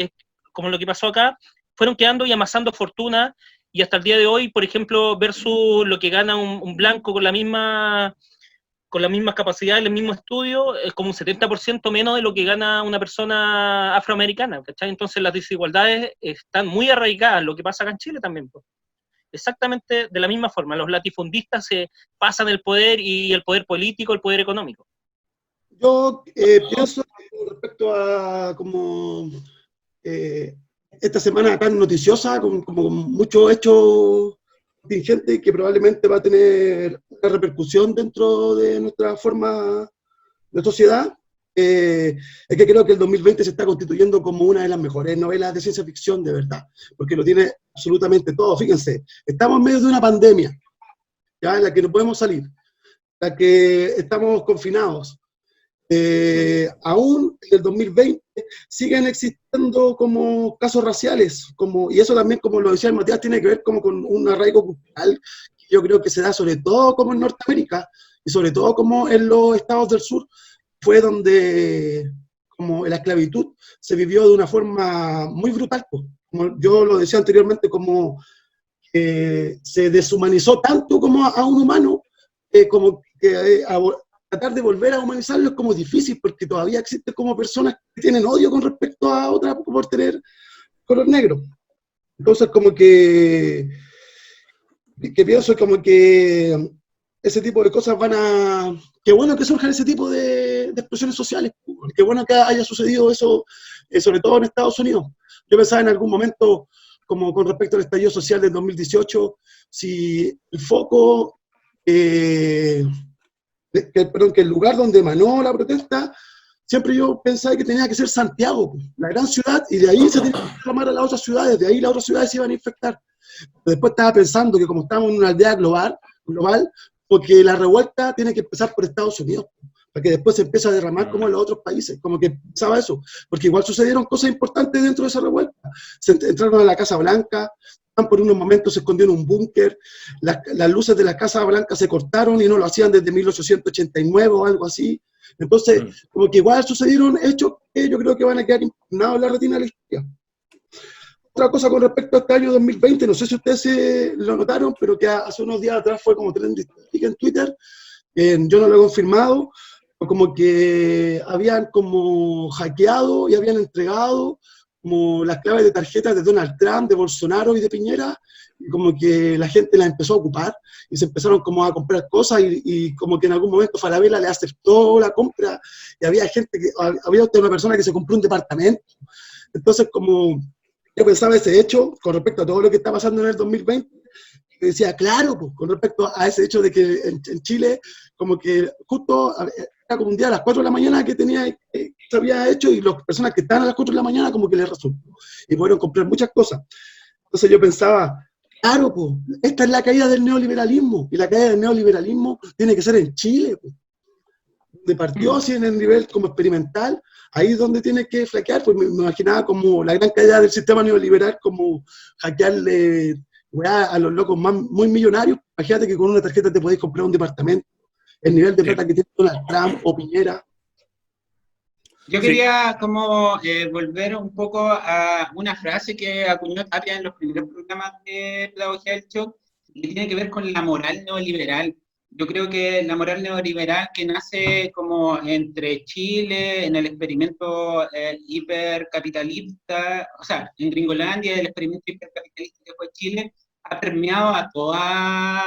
G: como lo que pasó acá, fueron quedando y amasando fortuna, y hasta el día de hoy, por ejemplo, versus lo que gana un blanco con las mismas capacidades, el mismo estudio, es como un 70% menos de lo que gana una persona afroamericana, ¿cachai? Entonces las desigualdades están muy arraigadas, lo que pasa acá en Chile también, pues. Exactamente de la misma forma, los latifundistas se pasan el poder, y el poder político, el poder económico.
D: Yo pienso respecto a como esta semana tan noticiosa, como muchos hechos contingentes que probablemente va a tener una repercusión dentro de nuestra forma de sociedad, es que creo que el 2020 se está constituyendo como una de las mejores novelas de ciencia ficción, de verdad, porque lo tiene absolutamente todo. Fíjense, estamos en medio de una pandemia, ¿ya? En la que no podemos salir, en la que estamos confinados. Aún en el 2020 siguen existiendo como casos raciales, y eso también, como lo decía Matías, tiene que ver como con un arraigo cultural que yo creo que se da sobre todo como en Norteamérica, y sobre todo como en los estados del sur, fue donde como la esclavitud se vivió de una forma muy brutal, como yo lo decía anteriormente, como se deshumanizó tanto como a un humano, como que tratar de volver a humanizarlo es como difícil, porque todavía existen como personas que tienen odio con respecto a otras por tener color negro. Entonces como que pienso como que ese tipo de cosas qué bueno que surjan ese tipo de expresiones sociales, qué bueno que haya sucedido eso, sobre todo en Estados Unidos. Yo pensaba en algún momento, como con respecto al estallido social del 2018, si el foco, que el lugar donde emanó la protesta, siempre yo pensaba que tenía que ser Santiago, la gran ciudad, y de ahí se tenía que reclamar a las otras ciudades, de ahí las otras ciudades se iban a infectar. Después estaba pensando que como estamos en una aldea global, porque la revuelta tiene que empezar por Estados Unidos, para que después se empiece a derramar como en los otros países, como que pensaba eso, porque igual sucedieron cosas importantes dentro de esa revuelta. Entraron a la Casa Blanca, por unos momentos se escondió en un búnker, las luces de la Casa Blanca se cortaron y no lo hacían desde 1889 o algo así. Entonces, como que igual sucedieron hechos que yo creo que van a quedar impugnados en la retina de la historia. Otra cosa con respecto a este año 2020, no sé si ustedes lo notaron, pero que hace unos días atrás fue como trending en Twitter, yo no lo he confirmado, como que habían como hackeado y habían entregado como las claves de tarjetas de Donald Trump, de Bolsonaro y de Piñera, y como que la gente las empezó a ocupar, y se empezaron como a comprar cosas, y como que en algún momento Falabella le aceptó la compra, y había una persona que se compró un departamento. Entonces, como yo pensaba ese hecho, con respecto a todo lo que está pasando en el 2020, decía, claro, pues, con respecto a ese hecho de que en Chile, como que justo era como un día a las 4 de la mañana que se había hecho, y las personas que estaban a las 4 de la mañana como que les resultó, y pudieron comprar muchas cosas. Entonces yo pensaba, claro, pues, esta es la caída del neoliberalismo, y la caída del neoliberalismo tiene que ser en Chile, pues, de partió así en el nivel como experimental, ahí es donde tiene que flaquear, pues me imaginaba como la gran caída del sistema neoliberal, como hackearle a los locos muy millonarios. Imagínate que con una tarjeta te podéis comprar un departamento, el nivel de plata que tiene Donald Trump o Piñera.
E: Yo quería como volver un poco a una frase que acuñó Tapia en los primeros programas de Pedagogía del Shock, que tiene que ver con la moral neoliberal. Yo creo que la moral neoliberal que nace como entre Chile, en el experimento hipercapitalista, o sea, en Gringolandia, el experimento hipercapitalista que fue Chile, ha permeado a toda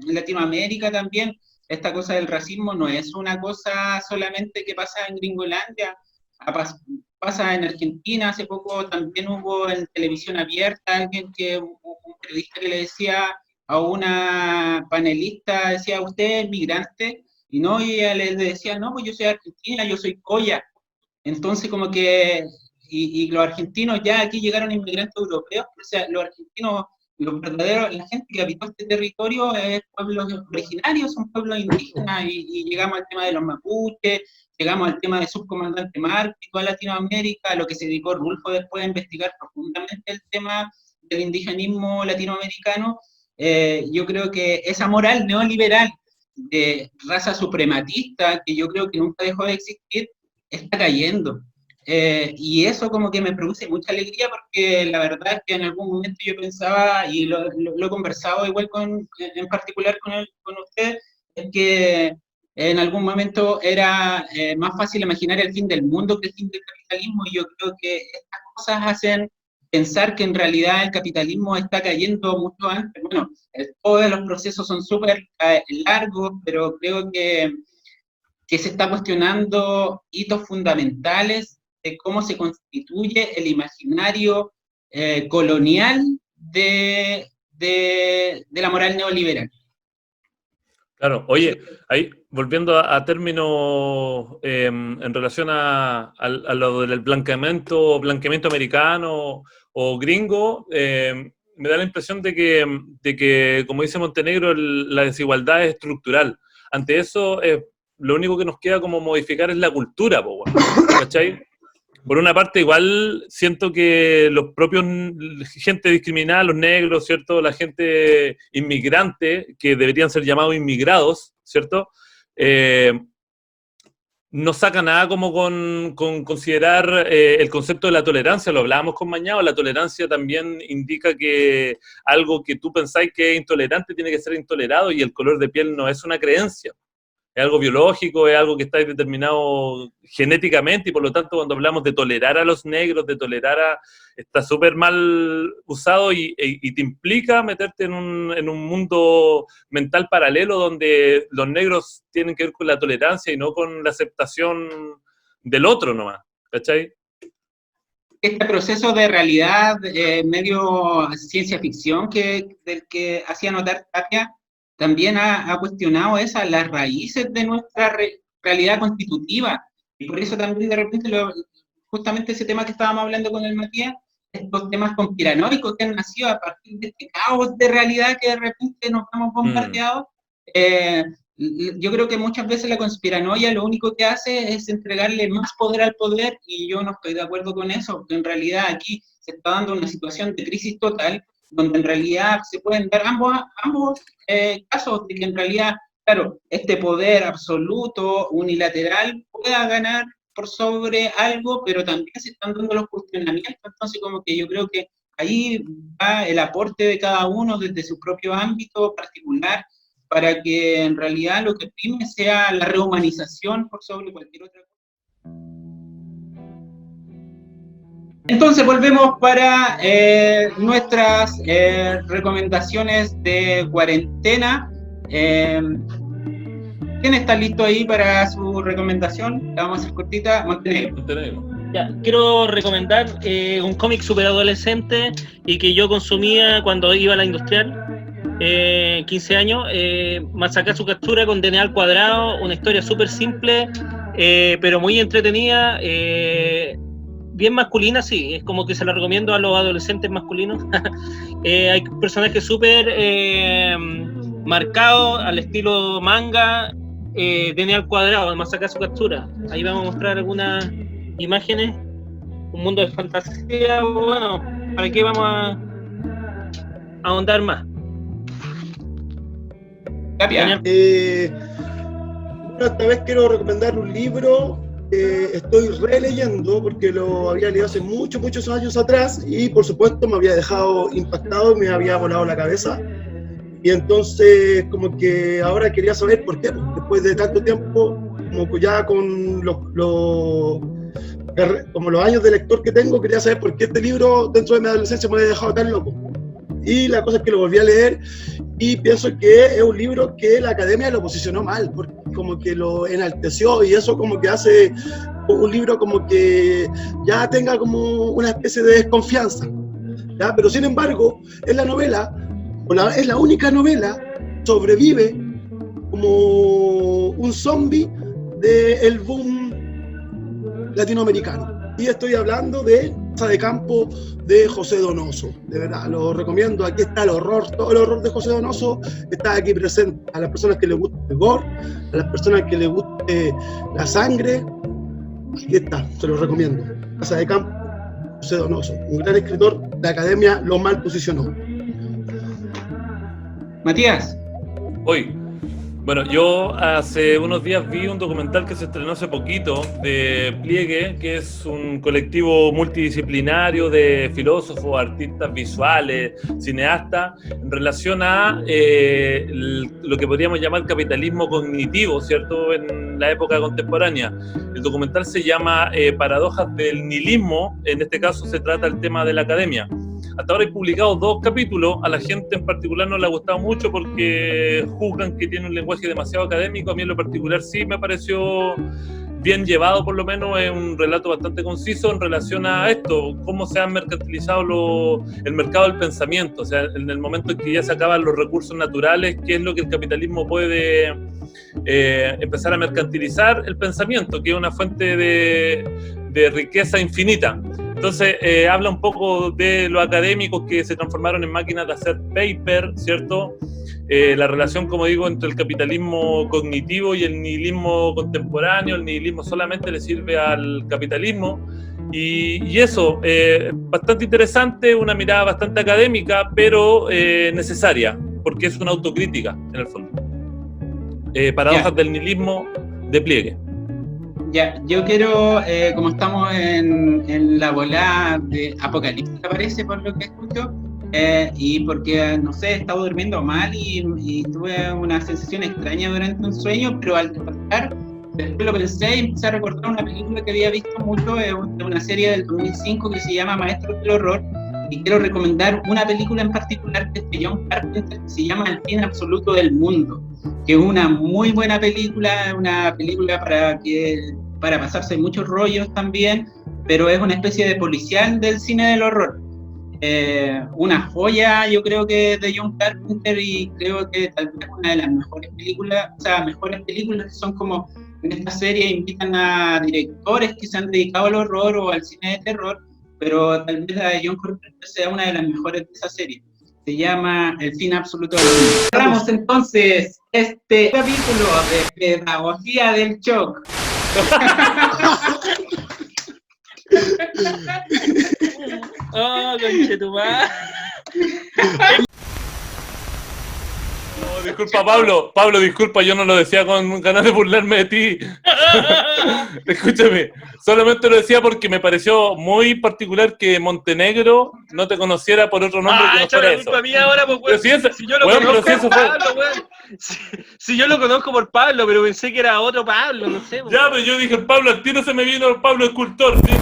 E: Latinoamérica también. Esta cosa del racismo no es una cosa solamente que pasa en Gringolandia, pasa en Argentina. Hace poco también hubo en televisión abierta un periodista que le decía a una panelista, decía, ¿usted es migrante? Y ella le decía, no, pues yo soy argentina, yo soy coya. Entonces como que, y los argentinos, ya aquí llegaron inmigrantes europeos, o sea, los argentinos la gente que habitó este territorio es pueblos originarios, son pueblos indígenas, y llegamos al tema de los mapuches, llegamos al tema de subcomandante Marco y toda Latinoamérica, a lo que se dedicó Rulfo después a investigar profundamente el tema del indigenismo latinoamericano. Yo creo que esa moral neoliberal de raza suprematista, que yo creo que nunca dejó de existir, está cayendo. Y eso como que me produce mucha alegría, porque la verdad es que en algún momento yo pensaba, y lo he conversado igual en particular con usted, es que en algún momento era más fácil imaginar el fin del mundo que el fin del capitalismo, y yo creo que estas cosas hacen pensar que en realidad el capitalismo está cayendo mucho antes. Bueno, todos los procesos son súper largos, pero creo que se está cuestionando hitos fundamentales de cómo se constituye el imaginario colonial de la moral neoliberal.
F: Claro, oye, ahí volviendo a términos en relación a lo del blanqueamiento americano o gringo, me da la impresión de que, como dice Montenegro, la desigualdad es estructural. Ante eso, lo único que nos queda como modificar es la cultura, ¿cachai? Por una parte, igual siento que los propios gente discriminada, los negros, ¿cierto? La gente inmigrante, que deberían ser llamados inmigrados, ¿cierto? No saca nada como con considerar el concepto de la tolerancia. Lo hablábamos con Mañado. La tolerancia también indica que algo que tú pensáis que es intolerante tiene que ser intolerado, y el color de piel no es una creencia. Es algo biológico, es algo que está determinado genéticamente, y por lo tanto cuando hablamos de tolerar a los negros, está súper mal usado, y te implica meterte en un mundo mental paralelo donde los negros tienen que ver con la tolerancia y no con la aceptación del otro nomás, ¿cachai?
E: Este proceso de realidad medio ciencia ficción del que hacía notar Tapia, también ha cuestionado las raíces de nuestra realidad constitutiva, y por eso también de repente justamente ese tema que estábamos hablando con el Matías, estos temas conspiranoicos que han nacido a partir de este caos de realidad que de repente nos hemos bombardeado. Yo creo que muchas veces la conspiranoia lo único que hace es entregarle más poder al poder, y yo no estoy de acuerdo con eso, porque en realidad aquí se está dando una situación de crisis total, donde en realidad se pueden dar ambos casos de que en realidad, claro, este poder absoluto, unilateral, pueda ganar por sobre algo, pero también se están dando los cuestionamientos. Entonces como que yo creo que ahí va el aporte de cada uno desde su propio ámbito particular, para que en realidad lo que prime sea la rehumanización por sobre cualquier otra cosa. Entonces volvemos para nuestras recomendaciones de cuarentena. ¿Quién está listo ahí para su recomendación? La vamos a hacer cortita. Montenegro.
G: Ya, quiero recomendar un cómic super adolescente y que yo consumía cuando iba a la industrial, 15 años, Masacrar su captura con DNA al cuadrado, una historia súper simple, pero muy entretenida, bien masculina, sí, es como que se la recomiendo a los adolescentes masculinos. Hay personajes súper marcados al estilo manga, DNA al cuadrado, Masacrar su captura. Ahí vamos a mostrar algunas imágenes, un mundo de fantasía. Bueno, ¿para qué vamos a ahondar más?
D: Esta vez quiero recomendar un libro que estoy releyendo porque lo había leído hace muchos años atrás, y por supuesto me había dejado impactado y me había volado la cabeza, y entonces como que ahora quería saber por qué, después de tanto tiempo, como ya con como los años de lector que tengo, quería saber por qué este libro dentro de mi adolescencia me había dejado tan loco. Y la cosa es que lo volví a leer y pienso que es un libro que la academia lo posicionó mal, porque como que lo enalteció, y eso como que hace un libro como que ya tenga como una especie de desconfianza, ¿ya? Pero sin embargo, es la novela, es la única novela, sobrevive como un zombie del boom latinoamericano. Y estoy hablando de Casa de Campo de José Donoso. De verdad, lo recomiendo. Aquí está el horror, todo el horror de José Donoso está aquí presente. A las personas que les guste el gore, a las personas que les guste la sangre, aquí está, se los recomiendo. Casa de Campo, José Donoso, un gran escritor. La academia lo mal posicionó.
E: Matías.
F: Hoy. Bueno, yo hace unos días vi un documental que se estrenó hace poquito de Pliegue, que es un colectivo multidisciplinario de filósofos, artistas visuales, cineastas, en relación a lo que podríamos llamar capitalismo cognitivo, ¿cierto?, en la época contemporánea. El documental se llama Paradojas del nihilismo, en este caso se trata el tema de la academia. Hasta ahora he publicado 2 capítulos, a la gente en particular no le ha gustado mucho porque juzgan que tiene un lenguaje demasiado académico. A mí en lo particular sí me pareció bien llevado, por lo menos es un relato bastante conciso en relación a esto, cómo se han mercantilizado el mercado del pensamiento, o sea, en el momento en que ya se acaban los recursos naturales, qué es lo que el capitalismo puede empezar a mercantilizar el pensamiento, que es una fuente de riqueza infinita. Entonces, habla un poco de los académicos que se transformaron en máquinas de hacer paper, ¿cierto? La relación, como digo, entre el capitalismo cognitivo y el nihilismo contemporáneo. El nihilismo solamente le sirve al capitalismo. Y eso, bastante interesante, una mirada bastante académica, pero necesaria, porque es una autocrítica, en el fondo. Paradojas del nihilismo de Pliegue.
E: Ya, yo quiero, como estamos en la volada de apocalipsis, parece, por lo que escucho, y porque, no sé, he estado durmiendo mal y tuve una sensación extraña durante un sueño, pero al despertar, después lo pensé y empecé a recordar una película que había visto mucho, de una serie del 2005 que se llama Maestros del Horror, y quiero recomendar una película en particular que es de John Carpenter, que se llama El fin absoluto del mundo, que es una muy buena película, una película para pasarse muchos rollos también, pero es una especie de policial del cine del horror. Una joya, yo creo que de John Carpenter, y creo que tal vez una de las mejores películas, que son como en esta serie invitan a directores que se han dedicado al horror o al cine de terror, pero tal vez la de John Carpenter sea una de las mejores de esa serie. Se llama El fin absoluto del mundo. Cerramos entonces este capítulo de Pedagogía del Shock.
G: Oh, conchetumá.
F: No, disculpa, Pablo, disculpa, yo no lo decía con ganas de burlarme de ti. Escúchame, solamente lo decía porque me pareció muy particular que Montenegro no te conociera por otro nombre que no fuera eso.
C: A mí ahora, pues,
F: si yo lo conozco por Pablo,
C: si yo lo conozco por Pablo, pero pensé que era otro Pablo, no sé.
F: Ya, pero yo dije, Pablo, al tiro se me vino el Pablo escultor, ¿sí?